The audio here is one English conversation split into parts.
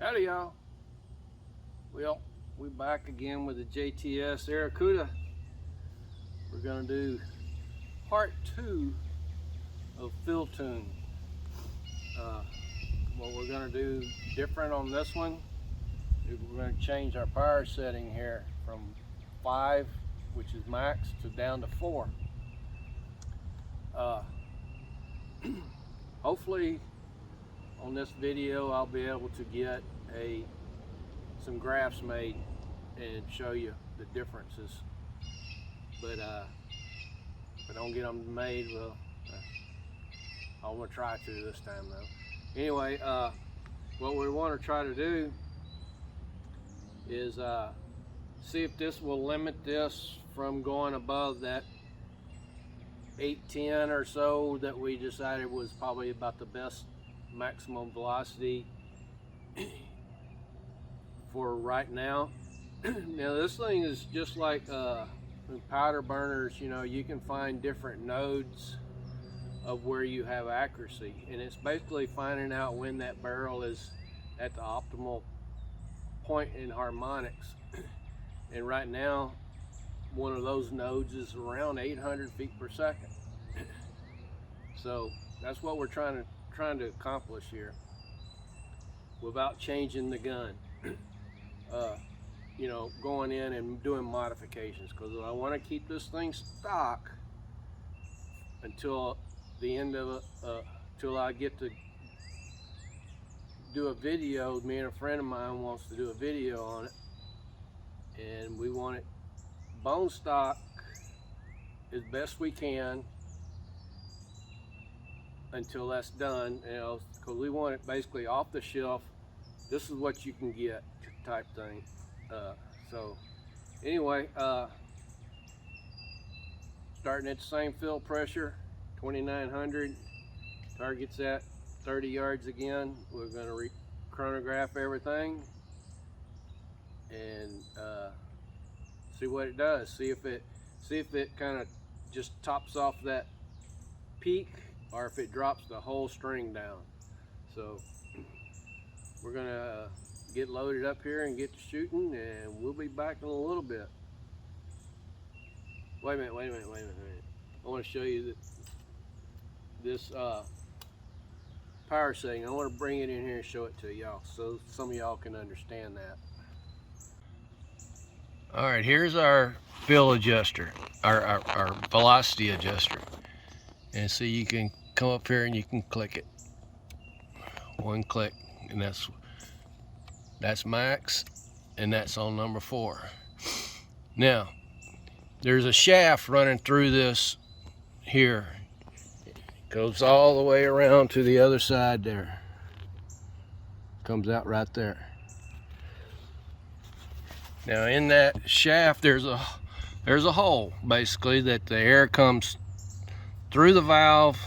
Howdy y'all. Well, we're back again with the JTS Airacuda. We're going to do part 2 of fill tune. What we're going to do different on this one is we're going to change our power setting here from 5, which is max, to down to 4. Hopefully on this video I'll be able to get some graphs made and show you the differences, but if I don't get them made, well, I'm gonna try to this time though. Anyway, what we want to try to do is see if this will limit this from going above that 810 or so that we decided was probably about the best maximum velocity for right now. Now this thing is just like powder burners. You know, you can find different nodes of where you have accuracy, and it's basically finding out when that barrel is at the optimal point in harmonics. And right now one of those nodes is around 800 feet per second. So that's what we're trying to accomplish here without changing the gun. You know, going in and doing modifications, because I want to keep this thing stock until the end of it, till I get to do a video. Me and a friend of mine wants to do a video on it, and we want it bone stock as best we can until that's done, you know, because we want it basically off the shelf. This is what you can get type thing. So anyway, starting at the same fill pressure, 2900, targets at 30 yards again. We're going to chronograph everything and see what it does. See if it kind of just tops off that peak, or if it drops the whole string down. So we're gonna get loaded up here and get to shooting, and we'll be back in a little bit. Wait a minute. I want to show you this power setting. I want to bring it in here and show it to y'all so some of y'all can understand that. All right, here's our fill adjuster, our velocity adjuster. And so you can come up here and you can click it. One click, and that's max, and that's on number 4. Now, there's a shaft running through this here. It goes all the way around to the other side there. Comes out right there. Now in that shaft there's a hole, basically, that the air comes through the valve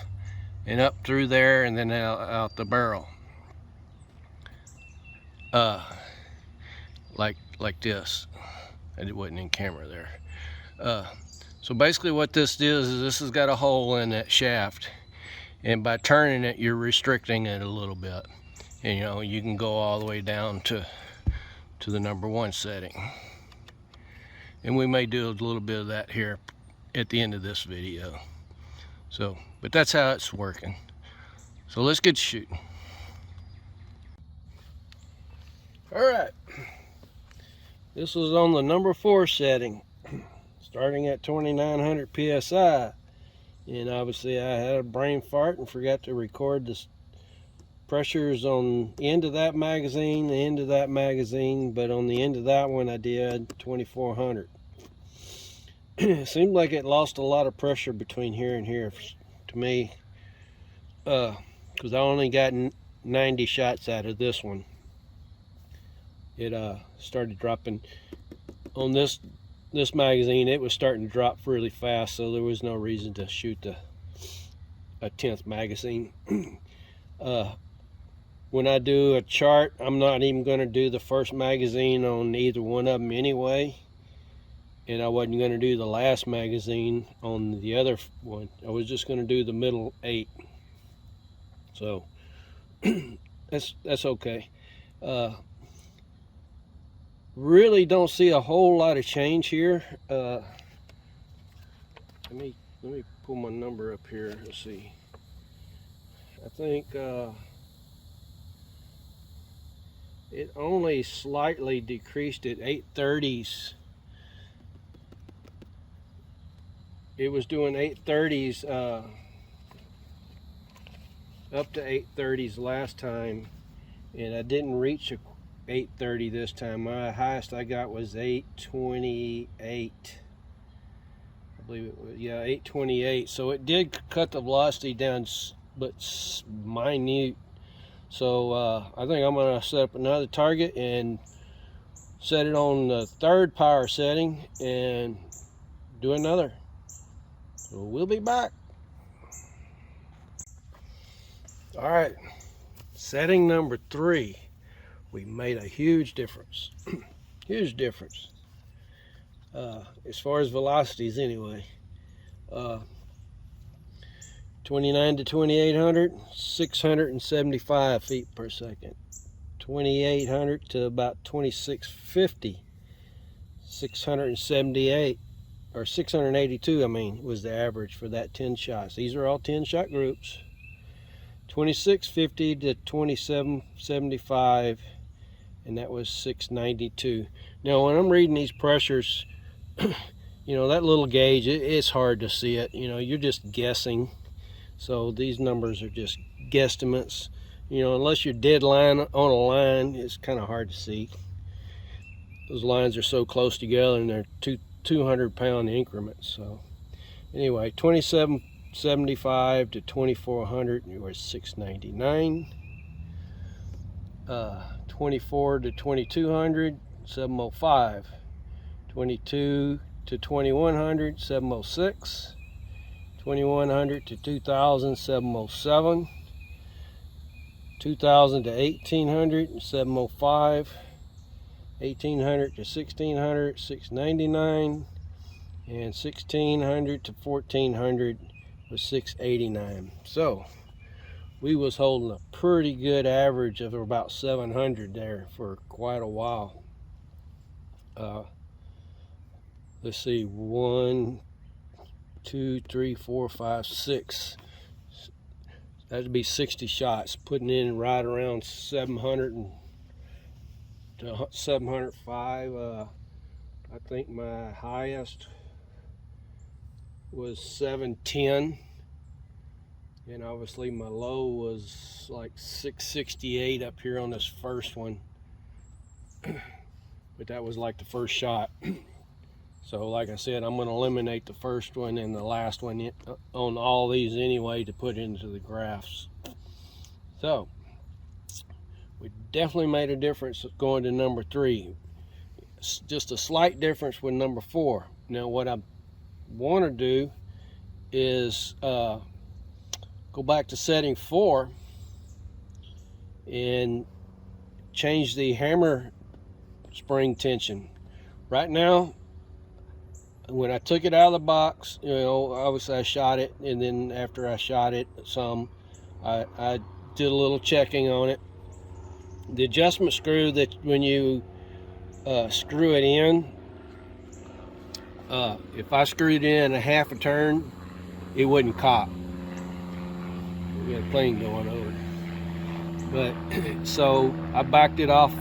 and up through there and then out the barrel. Like this. It wasn't in camera there. So basically what this is this has got a hole in that shaft, and by turning it you're restricting it a little bit. And you know, you can go all the way down to the number 1 setting. And we may do a little bit of that here at the end of this video. So, but that's how it's working. So let's get shooting. All right, this was on the number 4 setting, starting at 2900 psi, and obviously I had a brain fart and forgot to record the pressures on the end of that magazine, the end of that magazine, but on the end of that one I did 2400. It seemed like it lost a lot of pressure between here and here to me, because I only got 90 shots out of this one. It started dropping on this magazine. It was starting to drop really fast, so there was no reason to shoot a 10th magazine. When I do a chart, I'm not even going to do the first magazine on either one of them anyway, and I wasn't going to do the last magazine on the other one. I was just going to do the middle 8. So that's okay. Really don't see a whole lot of change here. Let me pull my number up here. Let's see. I think it only slightly decreased at 830s. It was doing 830s up to 830s last time, and I didn't reach a 830 this time. My highest I got was 828. I believe it was, yeah, 828. So it did cut the velocity down, but minute. So I think I'm going to set up another target and set it on the 3rd power setting and do another. So we'll be back. All right, setting number 3. We made a huge difference. Huge difference. As far as velocities anyway. 29 to 2800, 675 feet per second. 2800 to about 2650, 678, or 682, I mean, was the average for that 10 shots. These are all 10 shot groups. 2650 to 2775, and that was 692. Now when I'm reading these pressures, you know, that little gauge, it's hard to see it. You know, you're just guessing. So these numbers are just guesstimates. You know, unless you're dead line on a line, it's kind of hard to see. Those lines are so close together, and they're 200-pound increments. So anyway, 2775 to 2400 was 699. 24 to 2200, 705. 22 to 2100, 706. 2100 to 2000, 707. 2000 to 1800, 705. 1800 to 1600, 699. And 1600 to 1400 was 689. So we was holding a pretty good average of about 700 there for quite a while. Let's see, 1, 2, 3, 4, 5, 6. That'd be 60 shots, putting in right around 700 to 705. I think my highest was 710, and obviously my low was like 668 up here on this first one. But that was like the first shot. So like I said, I'm going to eliminate the first one and the last one on all these anyway to put into the graphs. So we definitely made a difference going to number 3. It's just a slight difference with number 4. Now what I want to do is go back to setting 4 and change the hammer spring tension. Right now, when I took it out of the box, you know, obviously I shot it, and then after I shot it some, I did a little checking on it. The adjustment screw that when you screw it in, if I screwed it in a half a turn, it wouldn't cop. We got a plane going over. But so I backed it off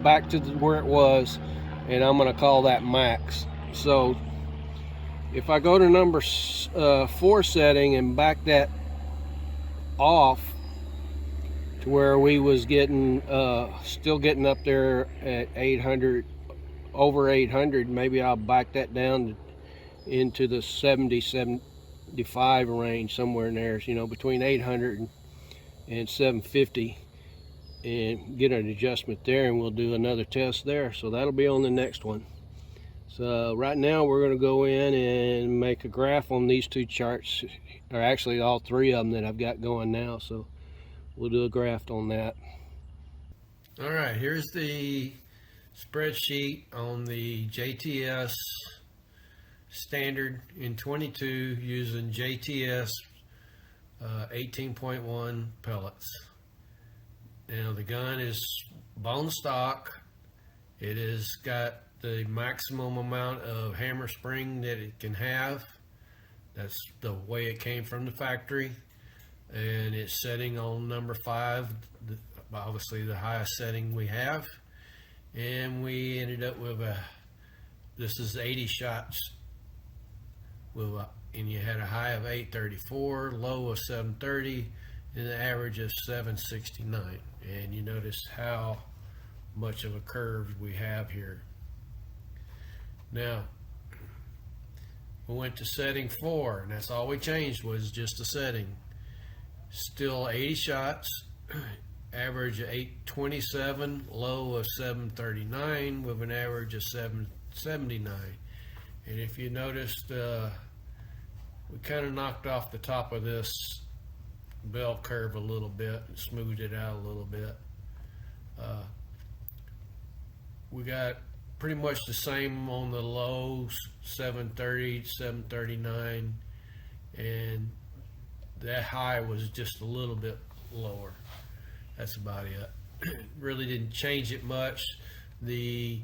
back to where it was, and I'm going to call that max. So if I go to number 4 setting and back that off to where we was getting still getting up there at 800, over 800, maybe I'll back that down into the 75 range, somewhere in there, you know, between 800 and 750, and get an adjustment there, and we'll do another test there. So that'll be on the next one. So right now we're going to go in and make a graph on these 2 charts, or actually all 3 of them that I've got going now. So we'll do a graph on that. All right, here's the spreadsheet on the JTS standard in 22 using JTS 18.1 pellets. Now the gun is bone stock. It has got the maximum amount of hammer spring that it can have. That's the way it came from the factory. And it's setting on number 5, obviously the highest setting we have. And we ended up with this is 80 shots and you had a high of 834, low of 730, and the average of 769. And you notice how much of a curve we have here. Now we went to setting 4, and that's all we changed, was just the setting. Still 80 shots, average of 827, low of 739, with an average of 779. And if you noticed, we kind of knocked off the top of this bell curve a little bit and smoothed it out a little bit. We got pretty much the same on the lows, 730, 739, and that high was just a little bit lower. That's about it. Really didn't change it much. The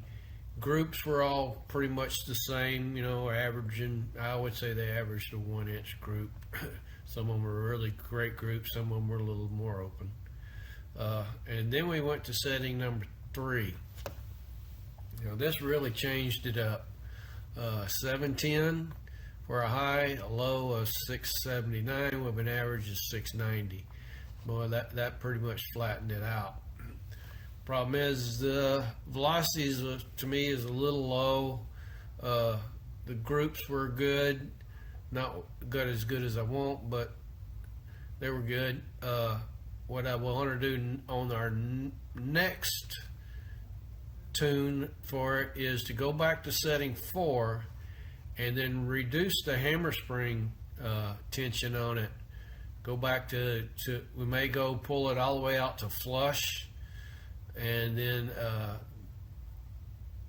groups were all pretty much the same, you know, averaging, I would say they averaged a 1-inch group. Some of them were really great groups, some of them were a little more open. And then we went to setting number 3. You know, this really changed it up. 710 for a high, a low of 679 with an average of 690. Boy, that pretty much flattened it out. Problem is the velocities to me is a little low. The groups were good, not as good as I want, but they were good. What I want to do on our next tune for it is to go back to setting 4 and then reduce the hammer spring tension on it. Go back to we may go pull it all the way out to flush, and then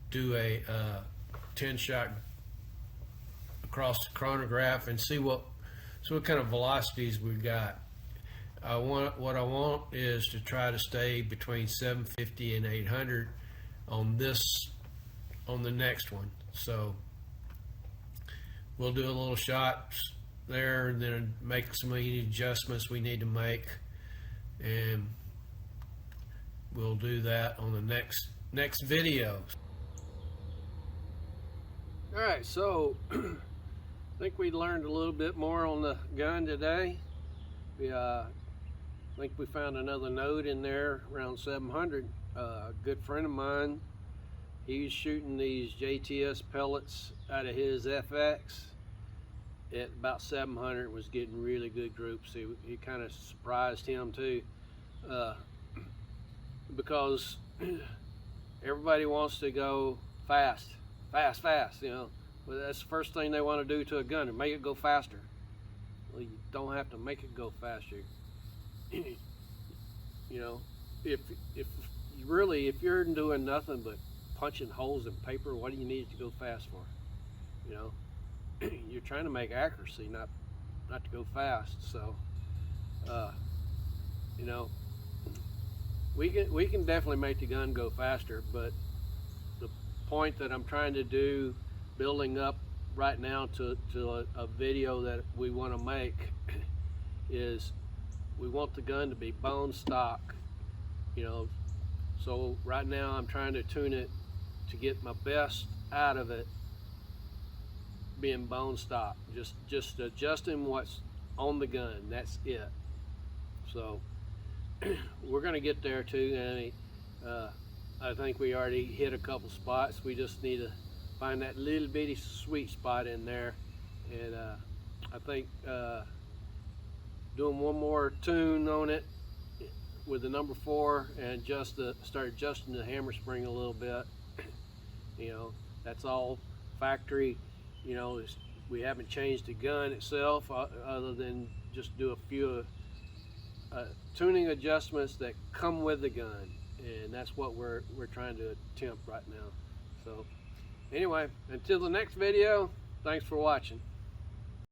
do a 10-shot across the chronograph and see what kind of velocities we got. What I want is to try to stay between 750 and 800 on the next one. So we'll do a little shots there and then make some adjustments we need to make, and we'll do that on the next video. Alright, so I think we learned a little bit more on the gun today. I think we found another node in there around 700. A good friend of mine, he's shooting these JTS pellets out of his FX at about 700, was getting really good groups. He kind of surprised him too, because everybody wants to go fast, you know. But that's the first thing they want to do to a gun, and make it go faster. Well, you don't have to make it go faster. You know, if you're doing nothing but punching holes in paper, what do you need it to go fast for? You know, you're trying to make accuracy, not to go fast. So, you know, we can definitely make the gun go faster, but the point that I'm trying to do, building up right now to a video that we want to make, is we want the gun to be bone stock, you know. So right now I'm trying to tune it to get my best out of it being bone stock, just adjusting what's on the gun. That's it. So we're gonna get there too, and I think we already hit a couple spots. We just need to find that little bitty sweet spot in there, and I think doing one more tune on it with the number 4 and start adjusting the hammer spring a little bit. You know, that's all factory. You know, we haven't changed the gun itself other than just do a few tuning adjustments that come with the gun, and that's what we're trying to attempt right now. So anyway, until the next video, thanks for watching.